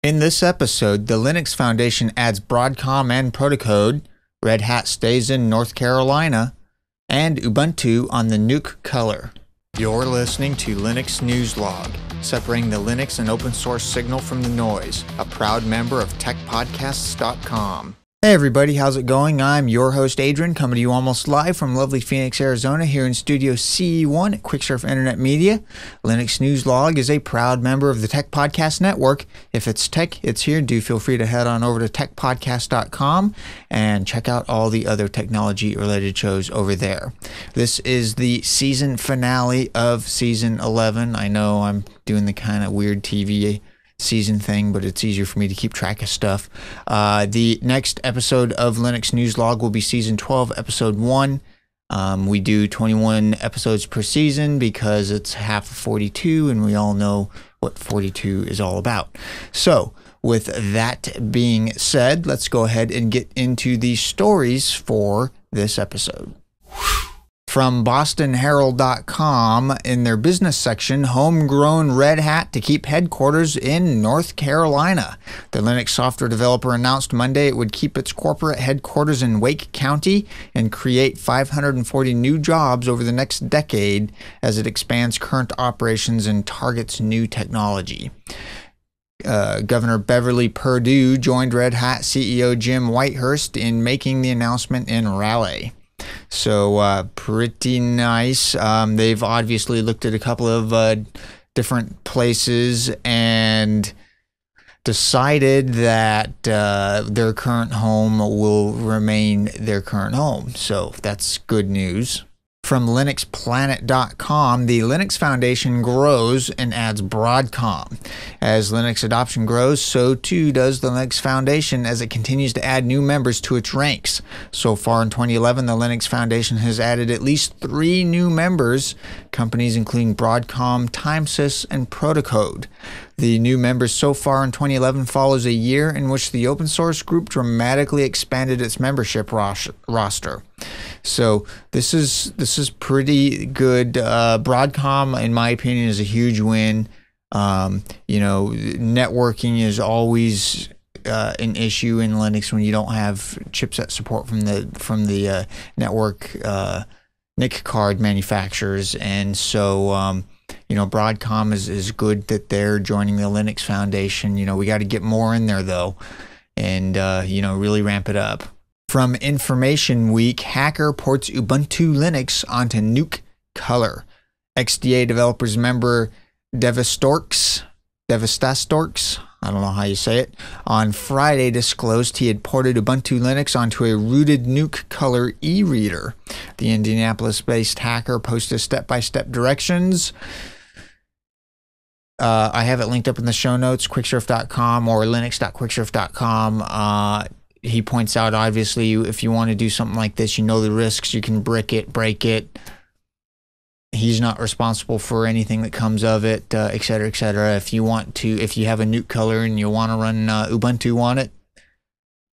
In this episode, the Linux Foundation adds Broadcom and Protecode, Red Hat stays in North Carolina, and Ubuntu on the Nook color. You're listening to Linux News Log, separating the Linux and open source signal from the noise, a proud member of techpodcasts.com. Hey everybody, how's it going? I'm your host Adrian, coming to you almost live from lovely Phoenix, Arizona, here in Studio C1 at Quicksurf Internet Media. Linux News Log is a proud member of the Tech Podcast Network. If it's tech, it's here. Do feel free to head on over to techpodcast.com and check out all the other technology-related shows over there. This is the season finale of Season 11. I know I'm doing the kind of weird TV season thing, but it's easier for me to keep track of stuff. The next episode of Linux News Log will be Season 12, Episode 1. We do 21 episodes per season because it's half of 42, and we all know what 42 is all about. So, with that being said, let's go ahead and get into the stories for this episode. From BostonHerald.com, in their business section, Homegrown Red Hat to keep headquarters in North Carolina. The Linux software developer announced Monday it would keep its corporate headquarters in Wake County and create 540 new jobs over the next decade as it expands current operations and targets new technology. Governor Beverly Perdue joined Red Hat CEO Jim Whitehurst in making the announcement in Raleigh. So pretty nice. They've obviously looked at a couple of different places and decided that their current home will remain their current home. So that's good news. From linuxplanet.com, the Linux Foundation grows and adds Broadcom. As Linux adoption grows, so too does the Linux Foundation as it continues to add new members to its ranks. So far in 2011, the Linux Foundation has added at least 3 new members, companies including Broadcom, TimeKeeper, and Protecode. The new members so far in 2011 follows a year in which the open source group dramatically expanded its membership roster. So this is pretty good. Broadcom, in my opinion, is a huge win. Networking is always an issue in Linux when you don't have chipset support from the network NIC card manufacturers, and so Broadcom is good that they're joining the Linux Foundation. We got to get more in there though, and really ramp it up. From Information Week, hacker ports Ubuntu Linux onto Nook color. XDA developers member Devastorks, I don't know how you say it, on Friday disclosed he had ported Ubuntu Linux onto a rooted Nook color e-reader. The Indianapolis-based hacker posted step-by-step directions. I have it linked up in the show notes, quicksurf.com or linux.quicksurf.com. He points out, obviously, if you want to do something like this, the risks, you can break it. He's not responsible for anything that comes of it, etc., etc. If you have a Nook color and you want to run Ubuntu on it,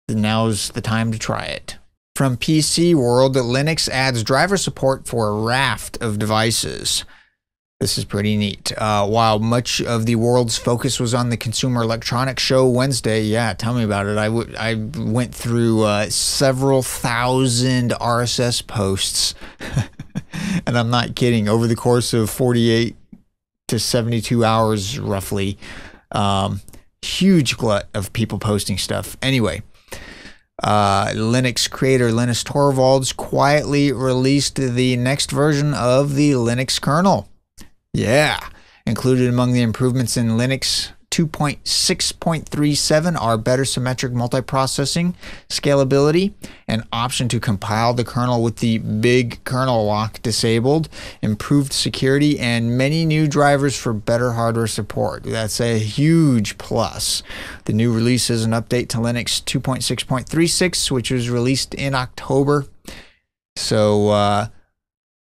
then now's the time to try it. From PC World, Linux adds driver support for a raft of devices. This is pretty neat. While much of the world's focus was on the Consumer Electronics Show Wednesday, yeah, tell me about it. I went through several thousand RSS posts, and I'm not kidding, over the course of 48 to 72 hours, roughly. Huge glut of people posting stuff. Anyway, Linux creator Linus Torvalds quietly released the next version of the Linux kernel. Yeah, included among the improvements in Linux 2.6.37 are better symmetric multiprocessing, scalability, an option to compile the kernel with the big kernel lock disabled, improved security, and many new drivers for better hardware support. That's a huge plus. The new release is an update to Linux 2.6.36, which was released in October. So,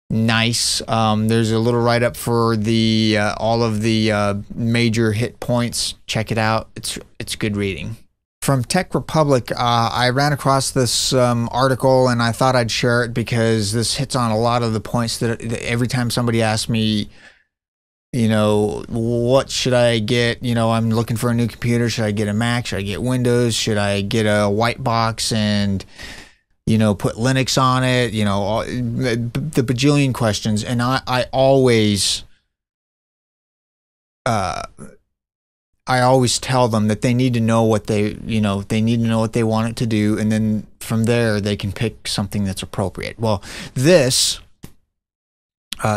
nice. There's a little write-up for the all of the major hit points. Check it out. It's good reading. From Tech Republic, I ran across this article and I thought I'd share it because this hits on a lot of the points that every time somebody asks me, you know, what should I get? You know, I'm looking for a new computer. Should I get a Mac? Should I get Windows? Should I get a white box and, you know, put Linux on it? You know, all, the bajillion questions. And I always tell them that they need to know what they, you know, they need to know what they want it to do. And then from there, they can pick something that's appropriate. Well, this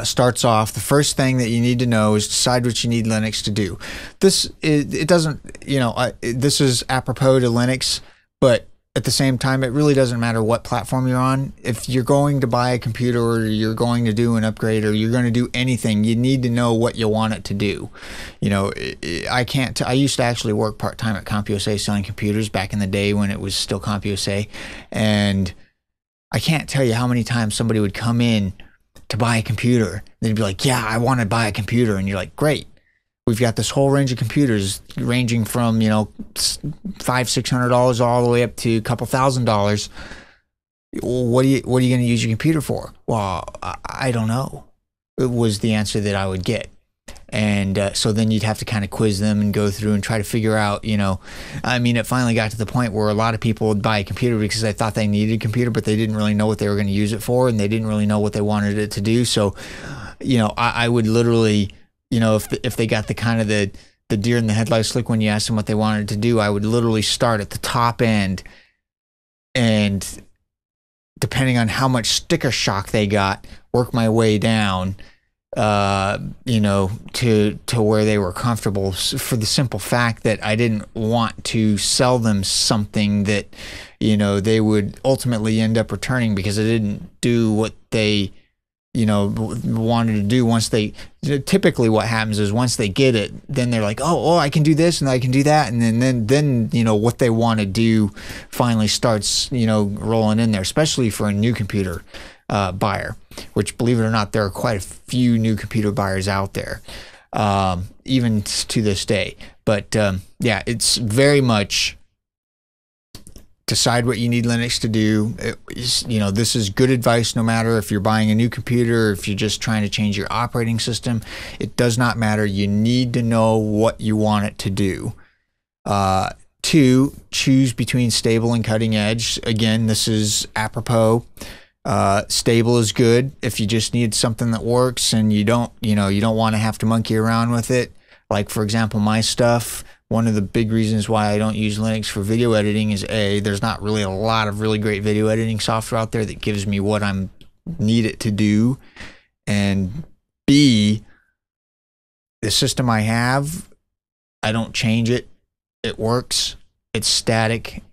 starts off, the first thing that you need to know is decide what you need Linux to do. This is, it doesn't, you know, this is apropos to Linux, but at the same time, it really doesn't matter what platform you're on. If you're going to buy a computer or you're going to do an upgrade or you're going to do anything, you need to know what you want it to do. You know, I used to actually work part-time at CompUSA selling computers back in the day when it was still CompUSA, and I can't tell you how many times somebody would come in to buy a computer. They'd be like, yeah, I want to buy a computer. And you're like, great. We've got this whole range of computers ranging from, you know, $500–600 all the way up to a couple $1,000s. What are you going to use your computer for? Well, I don't know. It was the answer that I would get. And so then you'd have to kind of quiz them and go through and try to figure out, you know, I mean, it finally got to the point where a lot of people would buy a computer because they thought they needed a computer, but they didn't really know what they were going to use it for, and they didn't really know what they wanted it to do. So, you know, I would literally, you know, if they got the kind of the deer in the headlights look when you asked them what they wanted to do, I would literally start at the top end, and depending on how much sticker shock they got, work my way down, you know, to where they were comfortable, for the simple fact that I didn't want to sell them something that, you know, they would ultimately end up returning because it didn't do what they, you know, wanted to do. Once they, typically what happens is once they get it, then they're like, oh, I can do this and I can do that, and then you know, what they want to do finally starts, you know, rolling in there, especially for a new computer buyer, which, believe it or not, there are quite a few new computer buyers out there, even to this day. But yeah, it's very much decide what you need Linux to do. You know, this is good advice no matter if you're buying a new computer or if you're just trying to change your operating system. It does not matter. You need to know what you want it to do. 2, choose between stable and cutting edge. Again, this is apropos. Stable is good if you just need something that works and you don't want to have to monkey around with it. Like, for example, my stuff, one of the big reasons why I don't use Linux for video editing is A, there's not really a lot of really great video editing software out there that gives me what I need it to do. And B, the system I have, I don't change it. It works. It's static.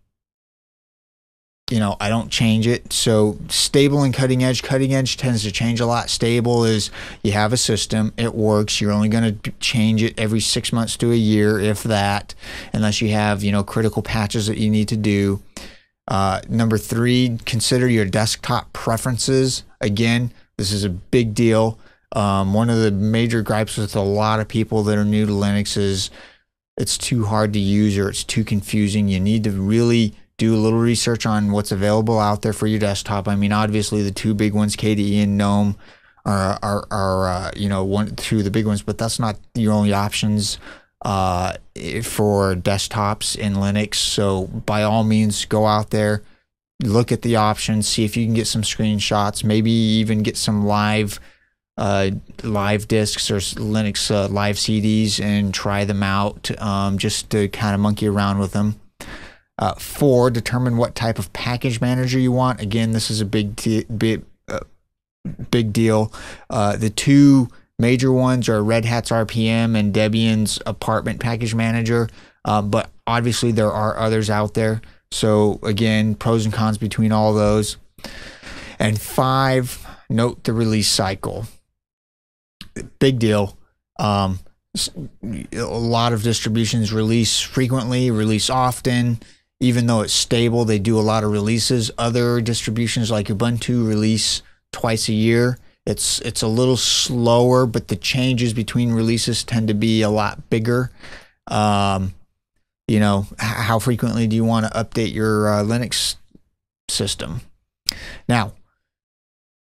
You know, I don't change it. So stable and cutting edge tends to change a lot. Stable is you have a system, it works, you're only going to change it every 6 months to a year, if that, unless you have, you know, critical patches that you need to do. Number 3, consider your desktop preferences. Again, this is a big deal. One of the major gripes with a lot of people that are new to Linux is it's too hard to use or it's too confusing. You need to really do a little research on what's available out there for your desktop. I mean, obviously the 2 big ones, KDE and GNOME, are you know, 2 of the big ones, but that's not your only options for desktops in Linux. So by all means, go out there, look at the options, see if you can get some screenshots, maybe even get some live discs or Linux live CDs and try them out, just to kind of monkey around with them. 4, determine what type of package manager you want. Again, this is a big deal. The 2 major ones are Red Hat's RPM and Debian's Apartment Package Manager, but obviously there are others out there. So again, pros and cons between all those. And 5, note the release cycle. Big deal. A lot of distributions release frequently, release often. Even though it's stable, they do a lot of releases. Other distributions like Ubuntu release twice a year. It's a little slower, but the changes between releases tend to be a lot bigger. You know, how frequently do you want to update your Linux system? Now,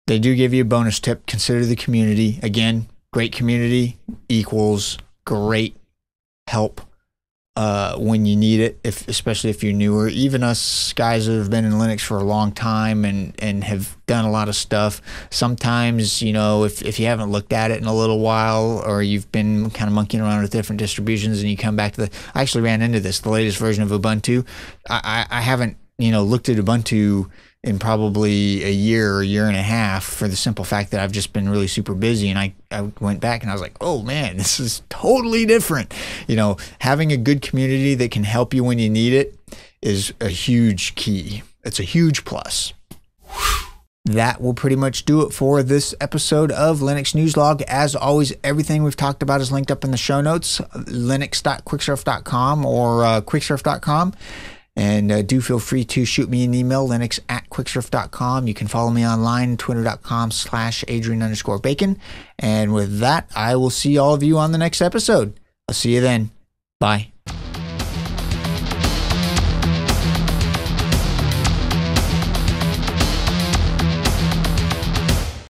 they do give you a bonus tip. Consider the community. Again, great community equals great help when you need it, especially if you're newer. Even us guys that have been in Linux for a long time and have done a lot of stuff, sometimes, you know, if you haven't looked at it in a little while, or you've been kind of monkeying around with different distributions and you come back to I actually ran into this, the latest version of Ubuntu. I haven't, you know, looked at Ubuntu in probably a year and a half, for the simple fact that I've just been really super busy. And I went back and I was like, oh man, this is totally different. You know, having a good community that can help you when you need it is a huge key. It's a huge plus. That will pretty much do it for this episode of Linux News Log. As always, everything we've talked about is linked up in the show notes, linux.quicksurf.com or quicksurf.com. And do feel free to shoot me an email, linux@quicksurf.com. You can follow me online, twitter.com/Adrian_bacon. And with that, I will see all of you on the next episode. I'll see you then. Bye.